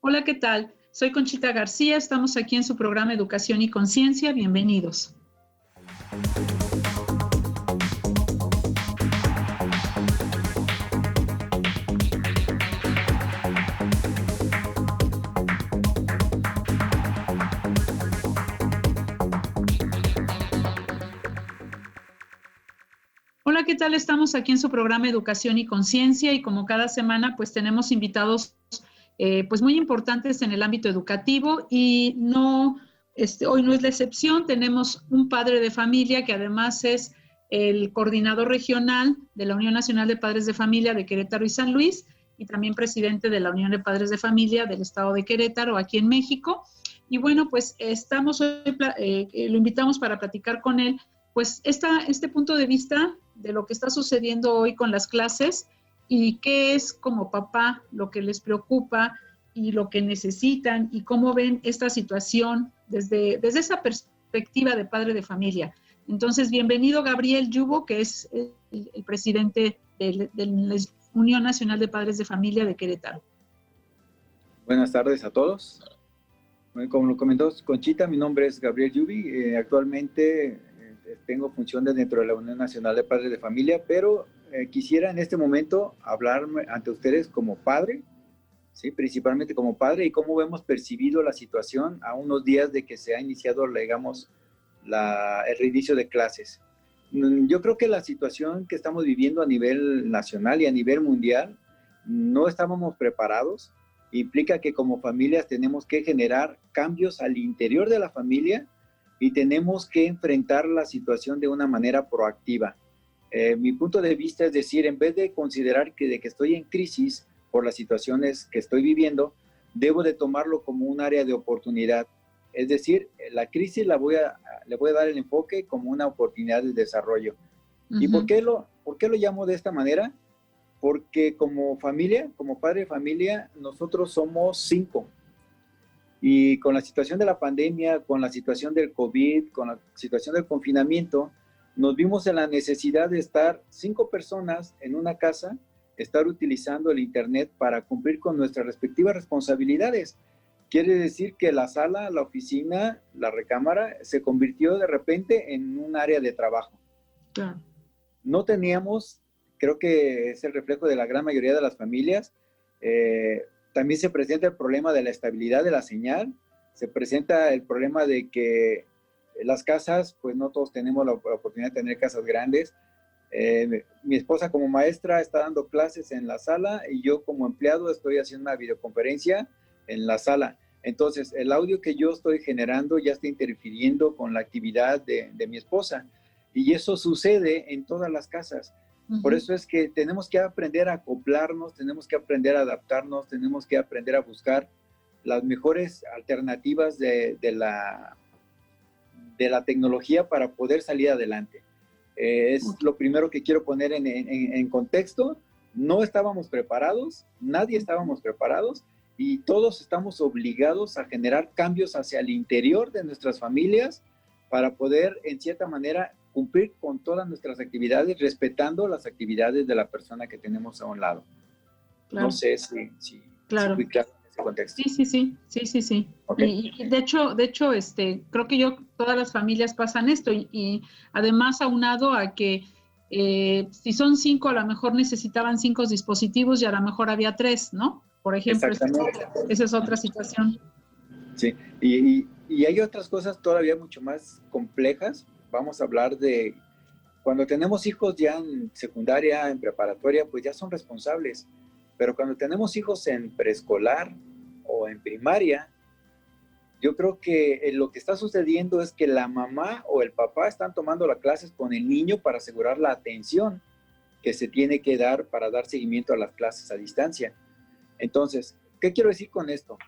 Hola, ¿qué tal? Soy Conchita García, estamos aquí en su programa Educación y Conciencia. Bienvenidos. Hola, ¿qué tal? Estamos aquí en su programa Educación y Conciencia y como cada semana pues tenemos invitados pues muy importantes en el ámbito educativo y hoy no es la excepción. Tenemos un padre de familia que además es el coordinador regional de la Unión Nacional de Padres de Familia de Querétaro y San Luis y también presidente de la Unión de Padres de Familia del Estado de Querétaro aquí en México. Y bueno, pues lo invitamos para platicar con él pues este punto de vista de lo que está sucediendo hoy con las clases y qué es como papá lo que les preocupa y lo que necesitan y cómo ven esta situación desde esa perspectiva de padre de familia. Entonces, bienvenido Gabriel Yubo, que es el presidente de la Unión Nacional de Padres de Familia de Querétaro. Buenas tardes a todos. Como lo comentó Conchita, mi nombre es Gabriel Yubi. Actualmente tengo funciones dentro de la Unión Nacional de Padres de Familia, pero quisiera en este momento hablar ante ustedes como padre, ¿sí? Principalmente como padre, y cómo hemos percibido la situación a unos días de que se ha iniciado, digamos, el reinicio de clases. Yo creo que la situación que estamos viviendo a nivel nacional y a nivel mundial, no estábamos preparados. Implica que como familias tenemos que generar cambios al interior de la familia y tenemos que enfrentar la situación de una manera proactiva. Mi punto de vista es decir, en vez de considerar que estoy en crisis por las situaciones que estoy viviendo, debo de tomarlo como un área de oportunidad. Es decir, la crisis le voy a dar el enfoque como una oportunidad de desarrollo. ¿Y por qué lo llamo de esta manera? Porque como familia, como padre de familia, nosotros somos 5. Y con la situación de la pandemia, con la situación del COVID, con la situación del confinamiento, nos vimos en la necesidad de estar 5 personas en una casa, estar utilizando el internet para cumplir con nuestras respectivas responsabilidades. Quiere decir que la sala, la oficina, la recámara se convirtió de repente en un área de trabajo. Claro. No teníamos, creo que es el reflejo de la gran mayoría de las familias, también se presenta el problema de la estabilidad de la señal, se presenta el problema de que las casas, pues no todos tenemos la oportunidad de tener casas grandes. Mi esposa como maestra está dando clases en la sala y yo como empleado estoy haciendo una videoconferencia en la sala. Entonces, el audio que yo estoy generando ya está interfiriendo con la actividad de mi esposa. Y eso sucede en todas las casas. Por eso es que tenemos que aprender a acoplarnos, tenemos que aprender a adaptarnos, tenemos que aprender a buscar las mejores alternativas de la tecnología para poder salir adelante. Es lo primero que quiero poner en contexto. No estábamos preparados, nadie estábamos preparados y todos estamos obligados a generar cambios hacia el interior de nuestras familias para poder, en cierta manera, cumplir con todas nuestras actividades, respetando las actividades de la persona que tenemos a un lado. Claro. No sé si claro. fui claro en ese contexto. Sí. Okay. Y de hecho, creo que todas las familias pasan esto y además aunado a que si son 5, a lo mejor necesitaban 5 dispositivos y a lo mejor había 3, ¿no? Por ejemplo, esa es otra situación. Sí, y hay otras cosas todavía mucho más complejas. Vamos a hablar de cuando tenemos hijos ya en secundaria, en preparatoria, pues ya son responsables. Pero cuando tenemos hijos en preescolar o en primaria, yo creo que lo que está sucediendo es que la mamá o el papá están tomando las clases con el niño para asegurar la atención que se tiene que dar para dar seguimiento a las clases a distancia. Entonces, ¿qué quiero decir con esto?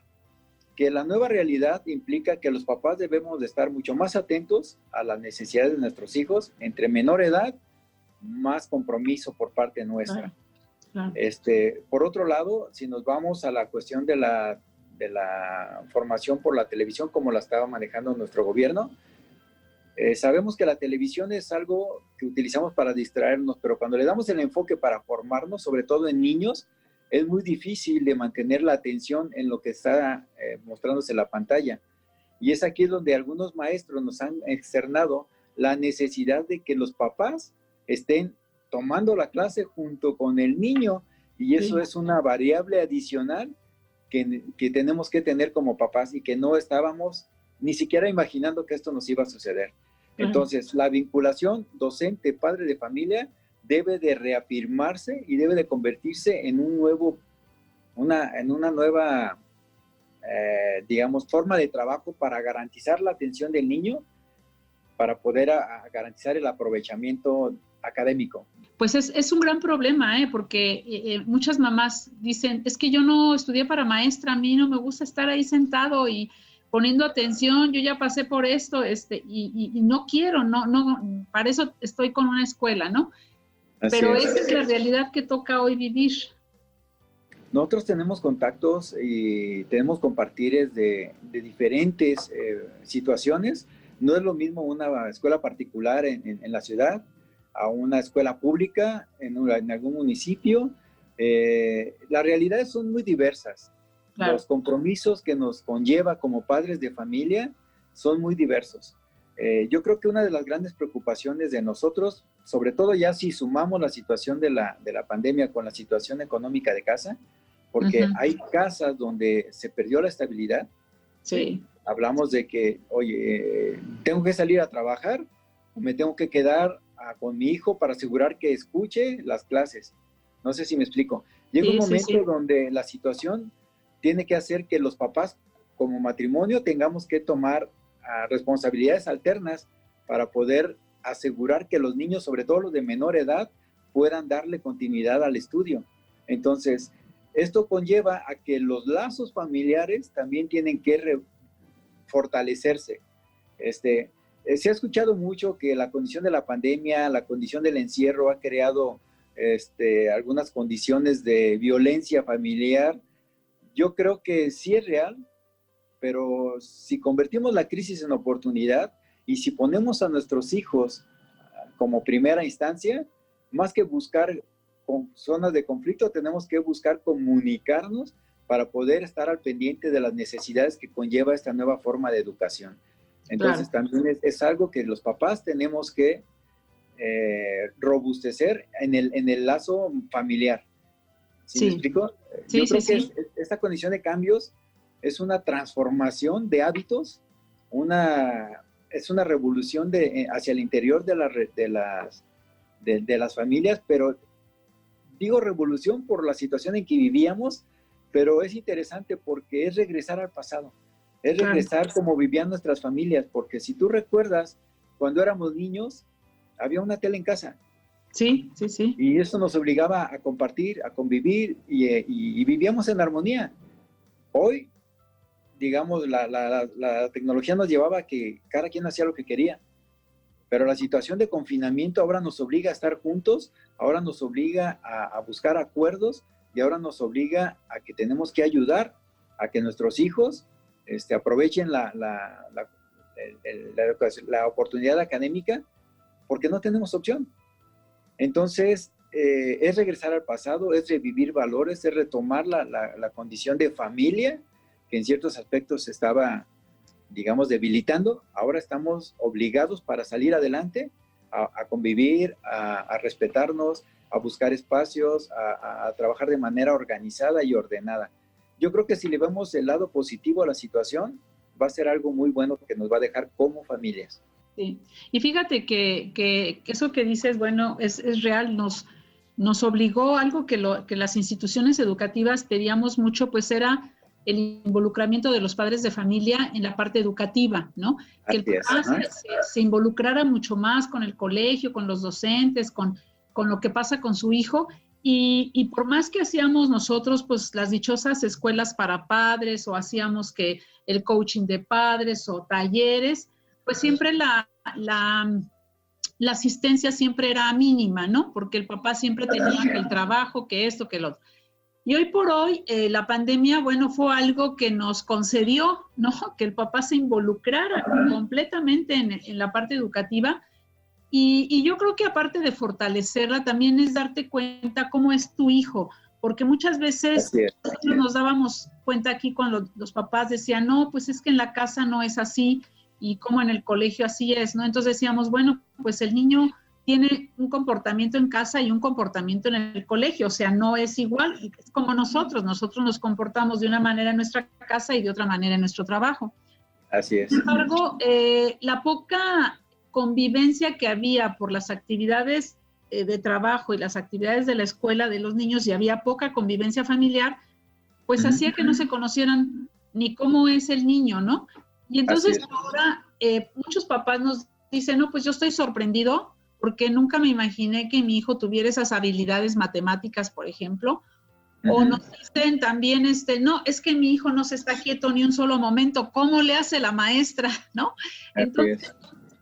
Que la nueva realidad implica que los papás debemos de estar mucho más atentos a las necesidades de nuestros hijos. Entre menor edad, más compromiso por parte nuestra. Claro. Por otro lado, si nos vamos a la cuestión de la formación por la televisión, como la estaba manejando nuestro gobierno, sabemos que la televisión es algo que utilizamos para distraernos, pero cuando le damos el enfoque para formarnos, sobre todo en niños, es muy difícil de mantener la atención en lo que está mostrándose en la pantalla. Y es aquí donde algunos maestros nos han externado la necesidad de que los papás estén tomando la clase junto con el niño, y eso es una variable adicional que tenemos que tener como papás y que no estábamos ni siquiera imaginando que esto nos iba a suceder. Entonces, la vinculación docente-padre de familia debe de reafirmarse y debe de convertirse en una nueva, digamos, forma de trabajo para garantizar la atención del niño, para poder garantizar el aprovechamiento académico. Pues es un gran problema, porque muchas mamás dicen, es que yo no estudié para maestra, a mí no me gusta estar ahí sentado y poniendo atención, yo ya pasé por esto, y no quiero, no, para eso estoy con una escuela, ¿no? Pero esa es la realidad que toca hoy vivir. Nosotros tenemos contactos y tenemos compartires de diferentes situaciones. No es lo mismo una escuela particular en la ciudad a una escuela pública en algún municipio. Las realidades son muy diversas. Claro. Los compromisos que nos conlleva como padres de familia son muy diversos. Yo creo que una de las grandes preocupaciones de nosotros, sobre todo ya si sumamos la situación de la pandemia con la situación económica de casa, porque hay casas donde se perdió la estabilidad. Sí. Hablamos de que, oye, tengo que salir a trabajar o me tengo que quedar con mi hijo para asegurar que escuche las clases. No sé si me explico. Llega un momento donde la situación tiene que hacer que los papás, como matrimonio, tengamos que tomar responsabilidades alternas para poder asegurar que los niños, sobre todo los de menor edad, puedan darle continuidad al estudio. Entonces, esto conlleva a que los lazos familiares también tienen que fortalecerse. Se ha escuchado mucho que la condición de la pandemia, la condición del encierro ha creado algunas condiciones de violencia familiar. Yo creo que sí es real, pero si convertimos la crisis en oportunidad y si ponemos a nuestros hijos como primera instancia, más que buscar zonas de conflicto, tenemos que buscar comunicarnos para poder estar al pendiente de las necesidades que conlleva esta nueva forma de educación. Entonces, también es algo que los papás tenemos que robustecer en el lazo familiar. ¿Sí me explico? Yo creo que esta condición de cambios es una transformación de hábitos, es una revolución hacia el interior de las familias, pero digo revolución por la situación en que vivíamos, pero es interesante porque es regresar al pasado, es regresar como vivían nuestras familias, porque si tú recuerdas, cuando éramos niños, había una tele en casa. Sí. Y eso nos obligaba a compartir, a convivir y vivíamos en armonía. Hoy, digamos, la tecnología nos llevaba a que cada quien hacía lo que quería. Pero la situación de confinamiento ahora nos obliga a estar juntos, ahora nos obliga a buscar acuerdos y ahora nos obliga a que tenemos que ayudar a que nuestros hijos aprovechen la oportunidad académica, porque no tenemos opción. Entonces, es regresar al pasado, es revivir valores, es retomar la condición de familia, que en ciertos aspectos estaba, digamos, debilitando. Ahora estamos obligados para salir adelante a convivir, a respetarnos, a buscar espacios, a trabajar de manera organizada y ordenada. Yo creo que si le vemos el lado positivo a la situación, va a ser algo muy bueno que nos va a dejar como familias. Sí, y fíjate que eso que dices, bueno, es real, nos obligó algo que las instituciones educativas pedíamos mucho, pues era el involucramiento de los padres de familia en la parte educativa, ¿no? Que el papá se involucrara mucho más con el colegio, con los docentes, con lo que pasa con su hijo, y por más que hacíamos nosotros, pues las dichosas escuelas para padres, o hacíamos que el coaching de padres o talleres, pues siempre la asistencia siempre era mínima, ¿no? Porque el papá siempre tenía que el trabajo, que esto, que lo otro. Y hoy por hoy, la pandemia, bueno, fue algo que nos concedió, ¿no? Que el papá se involucrara completamente en la parte educativa. Y yo creo que aparte de fortalecerla, también es darte cuenta cómo es tu hijo, porque muchas veces nosotros nos dábamos cuenta aquí cuando los papás decían, no, pues es que en la casa no es así y como en el colegio así es, ¿no? Entonces decíamos, bueno, pues el niño tiene un comportamiento en casa y un comportamiento en el colegio, o sea, no es igual, es como nosotros nos comportamos de una manera en nuestra casa y de otra manera en nuestro trabajo. Así es. Sin embargo, la poca convivencia que había por las actividades de trabajo y las actividades de la escuela de los niños y había poca convivencia familiar, pues hacía que no se conocieran ni cómo es el niño, ¿no? Y entonces ahora muchos papás nos dicen, no, pues yo estoy sorprendido porque nunca me imaginé que mi hijo tuviera esas habilidades matemáticas, por ejemplo. O nos dicen también, no, es que mi hijo no se está quieto ni un solo momento, ¿cómo le hace la maestra? ¿No? Entonces,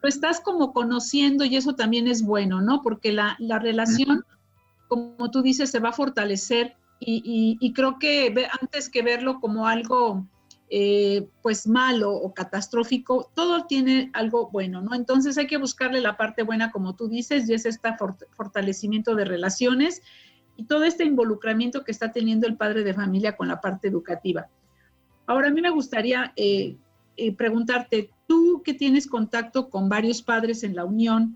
lo estás como conociendo y eso también es bueno, ¿no? Porque la relación, como tú dices, se va a fortalecer y creo que antes que verlo como algo pues malo o catastrófico, todo tiene algo bueno, ¿no? Entonces hay que buscarle la parte buena, como tú dices, y es este fortalecimiento de relaciones y todo este involucramiento que está teniendo el padre de familia con la parte educativa. Ahora, a mí me gustaría preguntarte, tú que tienes contacto con varios padres en la Unión,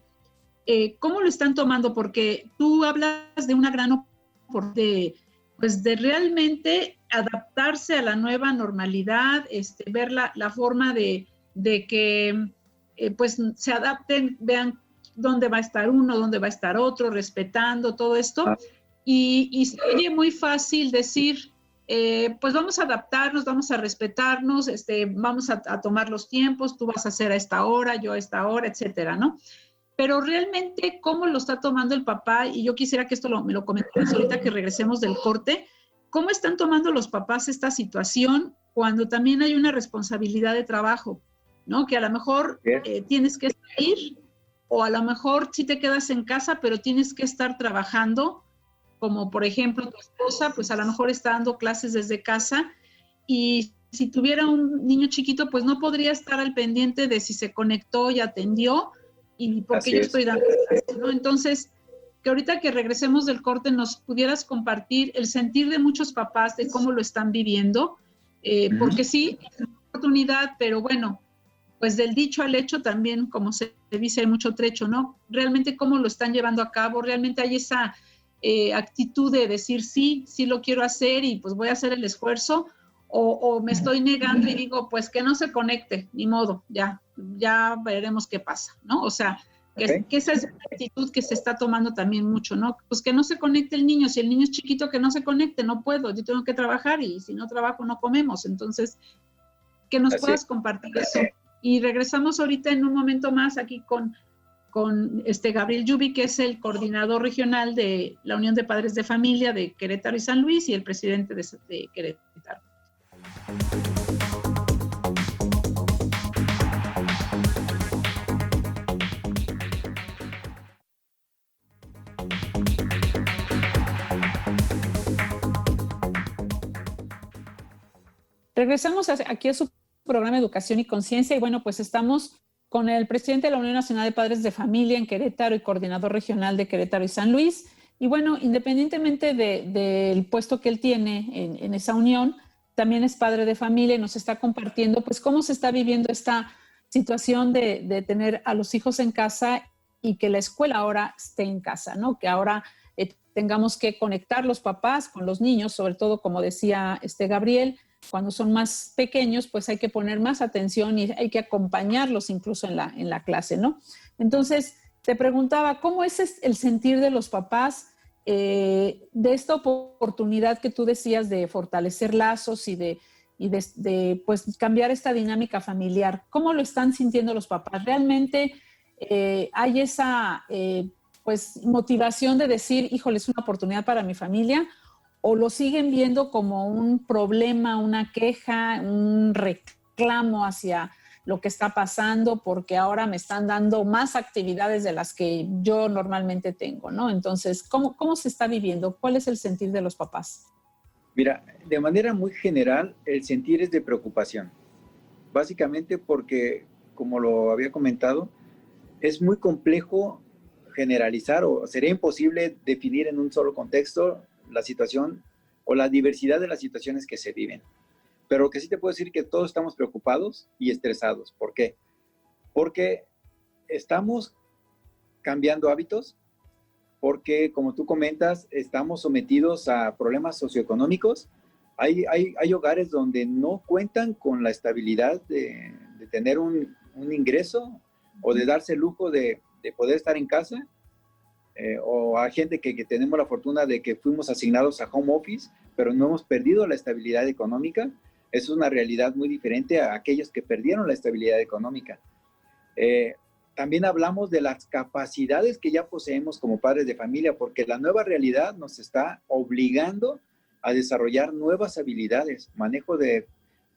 ¿cómo lo están tomando? Porque tú hablas de una gran oportunidad, pues de realmente adaptarse a la nueva normalidad, ver la forma de que pues se adapten, vean dónde va a estar uno, dónde va a estar otro, respetando todo esto. Y se oye muy fácil decir, pues vamos a adaptarnos, vamos a respetarnos, vamos a tomar los tiempos, tú vas a hacer a esta hora, yo a esta hora, etcétera, ¿no? Pero realmente, ¿cómo lo está tomando el papá? Y yo quisiera que esto me lo comentaras ahorita que regresemos del corte. ¿Cómo están tomando los papás esta situación cuando también hay una responsabilidad de trabajo, ¿no? Que a lo mejor tienes que salir o a lo mejor sí te quedas en casa, pero tienes que estar trabajando, como por ejemplo tu esposa, pues a lo mejor está dando clases desde casa y si tuviera un niño chiquito, pues no podría estar al pendiente de si se conectó y atendió y porque yo estoy dando clases, ¿no? Entonces, que ahorita que regresemos del corte nos pudieras compartir el sentir de muchos papás de cómo lo están viviendo, porque sí, es una oportunidad, pero bueno, pues del dicho al hecho también, como se dice, hay mucho trecho, ¿no? Realmente cómo lo están llevando a cabo, realmente hay esa actitud de decir sí, sí lo quiero hacer y pues voy a hacer el esfuerzo, o me estoy negando y digo, pues que no se conecte, ni modo, ya veremos qué pasa, ¿no? O sea, que esa es la actitud que se está tomando también mucho, ¿no? Pues que no se conecte el niño, si el niño es chiquito, que no se conecte, no puedo, yo tengo que trabajar y si no trabajo no comemos, entonces, que nos puedas compartir eso. Y regresamos ahorita en un momento más aquí con Gabriel Yubi, que es el coordinador regional de la Unión de Padres de Familia de Querétaro y San Luis y el presidente de Querétaro. Regresamos aquí a su programa Educación y Conciencia y bueno, pues estamos con el presidente de la Unión Nacional de Padres de Familia en Querétaro y coordinador regional de Querétaro y San Luis. Y bueno, independientemente del puesto que él tiene en esa unión, también es padre de familia y nos está compartiendo pues cómo se está viviendo esta situación de tener a los hijos en casa y que la escuela ahora esté en casa, ¿no? Que ahora tengamos que conectar los papás con los niños, sobre todo como decía Gabriel, cuando son más pequeños, pues hay que poner más atención y hay que acompañarlos incluso en la clase, ¿no? Entonces, te preguntaba, ¿cómo es el sentir de los papás de esta oportunidad que tú decías de fortalecer lazos y de pues, cambiar esta dinámica familiar? ¿Cómo lo están sintiendo los papás? ¿Realmente hay esa pues, motivación de decir, híjole, es una oportunidad para mi familia? ¿O lo siguen viendo como un problema, una queja, un reclamo hacia lo que está pasando porque ahora me están dando más actividades de las que yo normalmente tengo, ¿no? Entonces, ¿cómo se está viviendo? ¿Cuál es el sentir de los papás? Mira, de manera muy general, el sentir es de preocupación. Básicamente porque, como lo había comentado, es muy complejo generalizar o sería imposible definir en un solo contexto la situación o la diversidad de las situaciones que se viven. Pero lo que sí te puedo decir que todos estamos preocupados y estresados. ¿Por qué? Porque estamos cambiando hábitos, porque, como tú comentas, estamos sometidos a problemas socioeconómicos. Hay hogares donde no cuentan con la estabilidad de tener un ingreso o de darse el lujo de poder estar en casa. O hay gente que tenemos la fortuna de que fuimos asignados a home office, pero no hemos perdido la estabilidad económica. Eso es una realidad muy diferente a aquellos que perdieron la estabilidad económica. También hablamos de las capacidades que ya poseemos como padres de familia, porque la nueva realidad nos está obligando a desarrollar nuevas habilidades, manejo de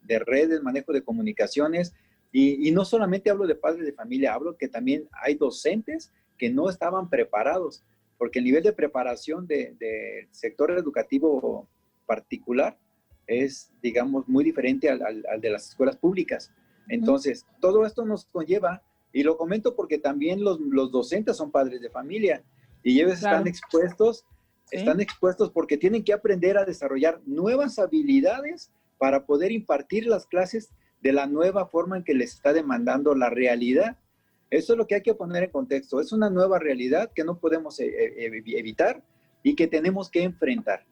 redes, manejo de comunicaciones, y no solamente hablo de padres de familia, hablo que también hay docentes que no estaban preparados, porque el nivel de preparación del sector educativo particular es, digamos, muy diferente al de las escuelas públicas. Entonces, todo esto nos conlleva, y lo comento porque también los docentes son padres de familia, y ellos están expuestos porque tienen que aprender a desarrollar nuevas habilidades para poder impartir las clases de la nueva forma en que les está demandando la realidad. Eso es lo que hay que poner en contexto. Es una nueva realidad que no podemos evitar y que tenemos que enfrentar.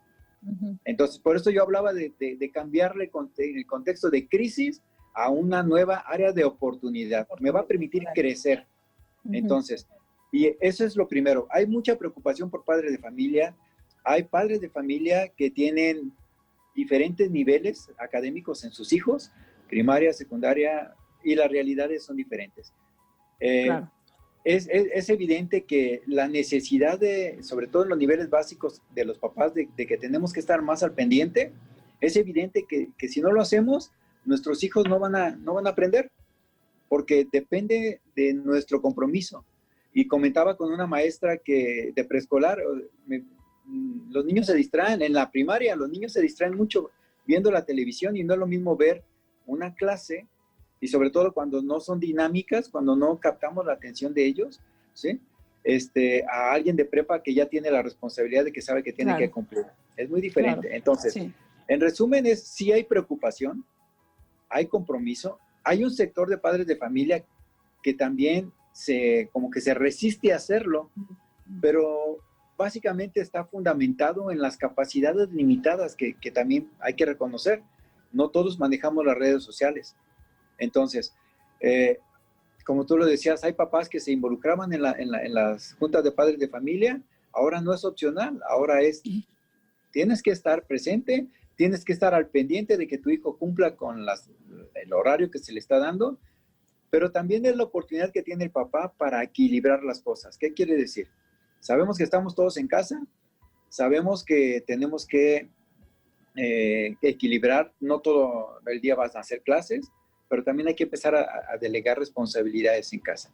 Entonces, por eso yo hablaba de cambiarle el contexto de crisis a una nueva área de oportunidad. Me va a permitir crecer. Entonces, y eso es lo primero. Hay mucha preocupación por padres de familia. Hay padres de familia que tienen diferentes niveles académicos en sus hijos, primaria, secundaria, y las realidades son diferentes. Claro. Es evidente que la necesidad sobre todo en los niveles básicos de los papás, de que tenemos que estar más al pendiente. Es evidente que si no lo hacemos, nuestros hijos no van a aprender, porque depende de nuestro compromiso. Y comentaba con una maestra que de preescolar, los niños se distraen, en la primaria los niños se distraen mucho viendo la televisión, y no es lo mismo ver una clase, y sobre todo cuando no son dinámicas, cuando no captamos la atención de ellos, ¿sí? A alguien de prepa que ya tiene la responsabilidad de que sabe que tiene que cumplir. Es muy diferente. Claro. Entonces, en resumen, sí hay preocupación, hay compromiso, hay un sector de padres de familia que también como que se resiste a hacerlo, pero básicamente está fundamentado en las capacidades limitadas que también hay que reconocer. No todos manejamos las redes sociales. Entonces, como tú lo decías, hay papás que se involucraban en las juntas de padres de familia. Ahora no es opcional, ahora tienes que estar presente, tienes que estar al pendiente de que tu hijo cumpla con el horario que se le está dando, pero también es la oportunidad que tiene el papá para equilibrar las cosas. ¿Qué quiere decir? Sabemos que estamos todos en casa, sabemos que tenemos que equilibrar, no todo el día vas a hacer clases, pero también hay que empezar a delegar responsabilidades en casa.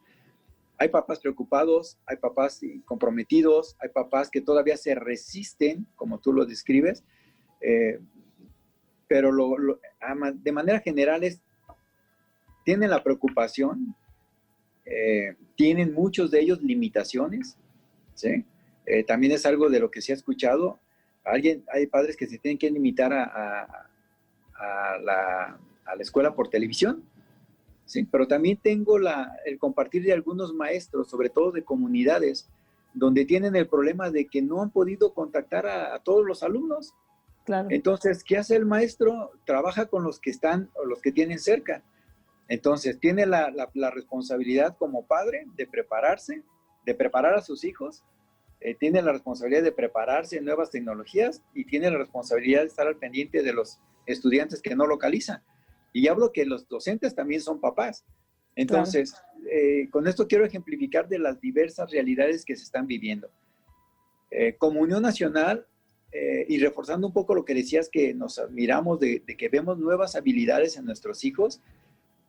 Hay papás preocupados, hay papás comprometidos, hay papás que todavía se resisten, como tú lo describes, pero de manera general tienen la preocupación, tienen muchos de ellos limitaciones, ¿sí? También es algo de lo que se ha escuchado. Hay padres que se tienen que limitar a la escuela por televisión, ¿sí? Pero también tengo el compartir de algunos maestros, sobre todo de comunidades, donde tienen el problema de que no han podido contactar a todos los alumnos. Claro. Entonces, ¿qué hace el maestro? Trabaja con los que están o los que tienen cerca. Entonces, tiene la responsabilidad como padre de prepararse, de preparar a sus hijos, tiene la responsabilidad de prepararse en nuevas tecnologías, y tiene la responsabilidad de estar al pendiente de los estudiantes que no localizan. Y hablo que los docentes también son papás. Entonces, claro. Con esto quiero ejemplificar de las diversas realidades que se están viviendo. Como Unión Nacional, y reforzando un poco lo que decías, que nos admiramos de que vemos nuevas habilidades en nuestros hijos,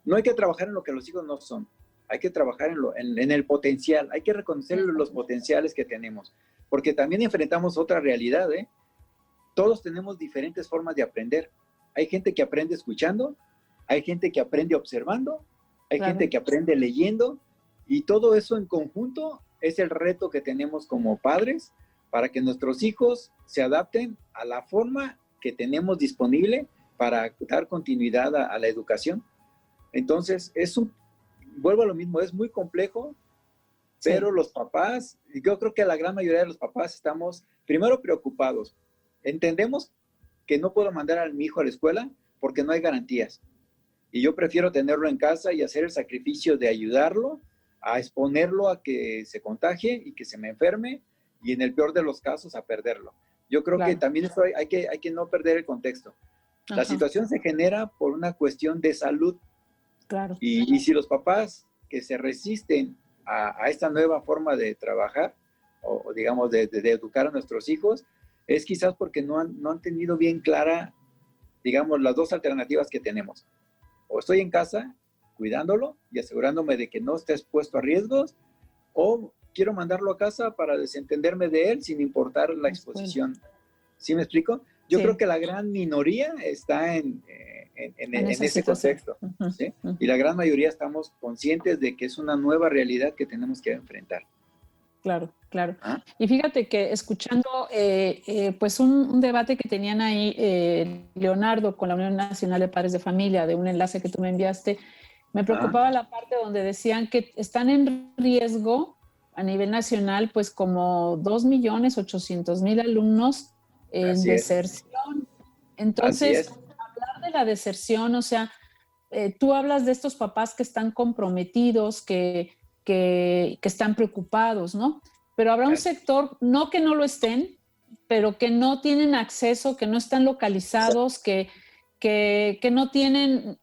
no hay que trabajar en lo que los hijos no son, hay que trabajar en el potencial, hay que reconocer los potenciales que tenemos, porque también enfrentamos otra realidad, Todos tenemos diferentes formas de aprender. Hay gente que aprende escuchando, hay gente que aprende observando, hay gente que aprende leyendo, y todo eso en conjunto es el reto que tenemos como padres para que nuestros hijos se adapten a la forma que tenemos disponible para dar continuidad a la educación. Entonces, vuelvo a lo mismo, es muy complejo, pero sí, los papás, yo creo que la gran mayoría de los papás estamos primero preocupados. Entendemos que no puedo mandar a mi hijo a la escuela porque no hay garantías. Y yo prefiero tenerlo en casa y hacer el sacrificio de ayudarlo, a exponerlo a que se contagie y que se me enferme, y en el peor de los casos a perderlo. Yo creo que también esto hay que no perder el contexto. La situación se genera por una cuestión de salud. Claro. Y si los papás que se resisten a esta nueva forma de trabajar, o digamos de educar a nuestros hijos, es quizás porque no han tenido bien clara, digamos, las dos alternativas que tenemos. O estoy en casa cuidándolo y asegurándome de que no esté expuesto a riesgos, o quiero mandarlo a casa para desentenderme de él sin importar la exposición. ¿Sí me explico? Yo creo que la gran minoría está en ese contexto. ¿Sí? Y la gran mayoría estamos conscientes de que es una nueva realidad que tenemos que enfrentar. Claro, claro. ¿Ah? Y fíjate que escuchando pues un debate que tenían ahí Leonardo con la Unión Nacional de Padres de Familia, de un enlace que tú me enviaste, me preocupaba la parte donde decían que están en riesgo a nivel nacional pues como 2.800.000 alumnos en deserción. Entonces, hablar de la deserción, o sea, tú hablas de estos papás que están comprometidos, que están preocupados, ¿no? Pero habrá un sector, no que no lo estén, pero que no tienen acceso, que no están localizados, que no tienen,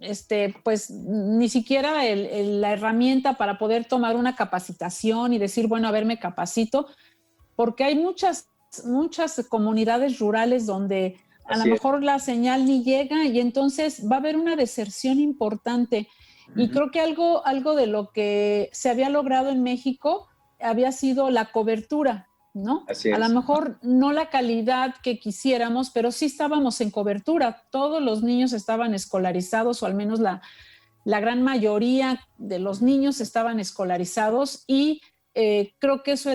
pues, ni siquiera la herramienta para poder tomar una capacitación y decir, bueno, a ver, me capacito, porque hay muchas comunidades rurales donde a lo mejor la señal ni llega y entonces va a haber una deserción importante. Y creo que algo de lo que se había logrado en México había sido la cobertura, ¿no? A lo mejor no la calidad que quisiéramos, pero sí estábamos en cobertura. Todos los niños estaban escolarizados, o al menos la gran mayoría de los niños estaban escolarizados, y creo que eso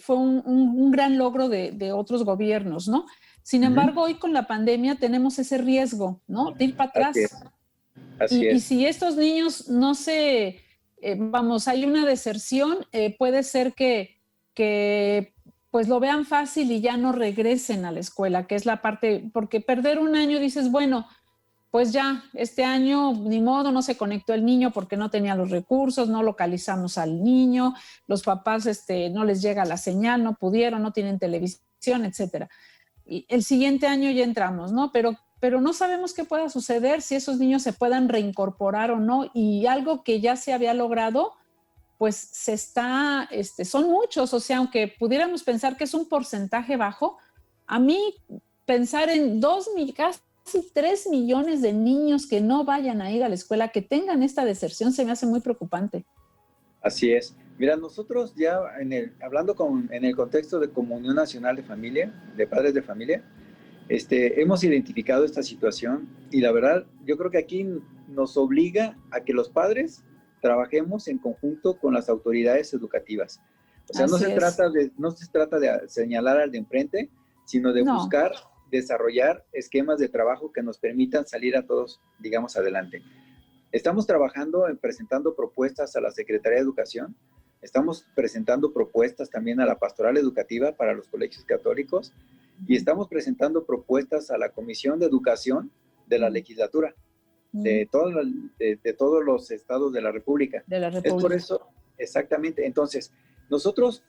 fue un gran logro de otros gobiernos, ¿no? Sin embargo, hoy con la pandemia tenemos ese riesgo, ¿no? De ir para atrás. Y si estos niños no hay una deserción, puede ser que pues lo vean fácil y ya no regresen a la escuela, que es la parte, porque perder un año dices, bueno, pues ya, este año ni modo, no se conectó el niño porque no tenía los recursos, no localizamos al niño, los papás no les llega la señal, no pudieron, no tienen televisión, etcétera. Y el siguiente año ya entramos, ¿no? Pero no sabemos qué pueda suceder, si esos niños se puedan reincorporar o no, y algo que ya se había logrado, pues son muchos, o sea, aunque pudiéramos pensar que es un porcentaje bajo, a mí pensar en casi 3 millones de niños que no vayan a ir a la escuela, que tengan esta deserción, se me hace muy preocupante. Así es. Mira, nosotros ya hablando en el contexto de Comunión Nacional de Familia, de Padres de Familia, hemos identificado esta situación, y la verdad, yo creo que aquí nos obliga a que los padres trabajemos en conjunto con las autoridades educativas. O sea, no se trata de señalar al de enfrente, sino de buscar desarrollar esquemas de trabajo que nos permitan salir a todos, digamos, adelante. Estamos trabajando en presentando propuestas a la Secretaría de Educación, estamos presentando propuestas también a la Pastoral Educativa para los colegios católicos, y estamos presentando propuestas a la Comisión de Educación de la legislatura, de todos los estados de la República. Es por eso, exactamente. Entonces, nosotros,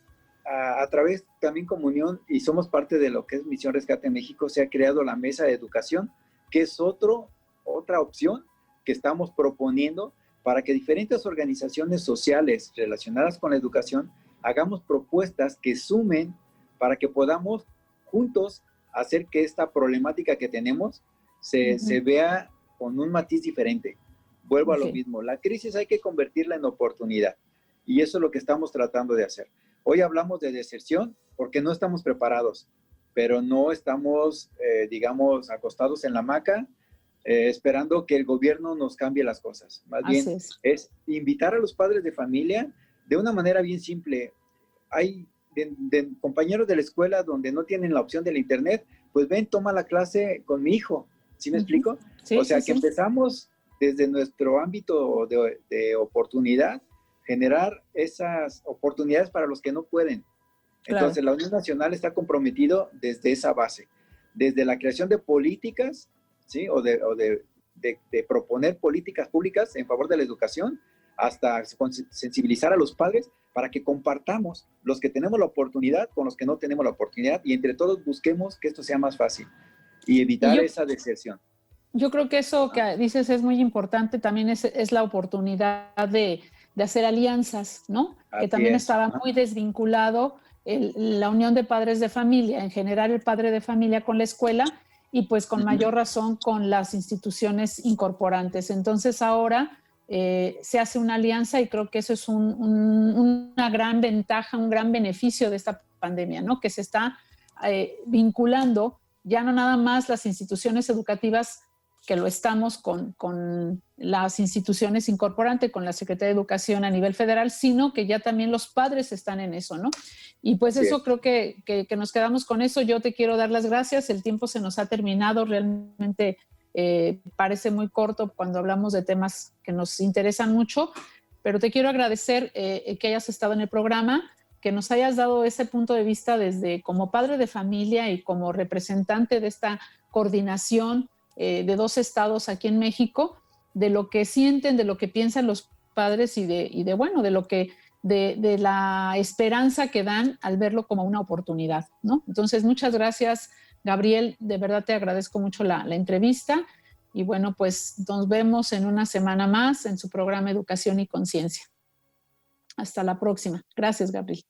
a través también Comunión, y somos parte de lo que es Misión Rescate México, se ha creado la Mesa de Educación, que es otra opción que estamos proponiendo para que diferentes organizaciones sociales relacionadas con la educación hagamos propuestas que sumen para que podamos juntos hacer que esta problemática que tenemos se vea con un matiz diferente. Vuelvo a lo mismo, la crisis hay que convertirla en oportunidad, y eso es lo que estamos tratando de hacer. Hoy hablamos de deserción porque no estamos preparados, pero no estamos, digamos, acostados en la hamaca, esperando que el gobierno nos cambie las cosas. Más bien es invitar a los padres de familia de una manera bien simple. Hay de compañeros de la escuela donde no tienen la opción del internet, pues ven, toma la clase con mi hijo. ¿Sí me explico? Sí, o sea, sí, que empezamos desde nuestro ámbito de oportunidad, generar esas oportunidades para los que no pueden. Entonces, claro. la Unión Nacional está comprometido desde esa base, desde la creación de políticas, ¿sí? o de proponer políticas públicas en favor de la educación, hasta sensibilizar a los padres para que compartamos los que tenemos la oportunidad con los que no tenemos la oportunidad y entre todos busquemos que esto sea más fácil y evitar esa deserción. Yo creo que eso que dices es muy importante, también es la oportunidad de hacer alianzas, ¿no? Así que también es. estaba muy desvinculado la unión de padres de familia, en general el padre de familia con la escuela y pues con mayor razón con las instituciones incorporantes. Entonces ahora se hace una alianza y creo que eso es una gran ventaja, un gran beneficio de esta pandemia, ¿no? Que se está vinculando ya no nada más las instituciones educativas que lo estamos con las instituciones incorporantes, con la Secretaría de Educación a nivel federal, sino que ya también los padres están en eso, ¿no? Y pues Sí. eso creo que nos quedamos con eso. Yo te quiero dar las gracias. El tiempo se nos ha terminado. Realmente parece muy corto cuando hablamos de temas que nos interesan mucho, pero te quiero agradecer que hayas estado en el programa, que nos hayas dado ese punto de vista desde como padre de familia y como representante de esta coordinación de 2 estados aquí en México, de lo que sienten, de lo que piensan los padres y de bueno, de lo que de la esperanza que dan al verlo como una oportunidad, ¿no? Entonces, muchas gracias, Gabriel, de verdad te agradezco mucho la entrevista y bueno, pues nos vemos en una semana más en su programa Educación y Conciencia. Hasta la próxima. Gracias, Gabriel.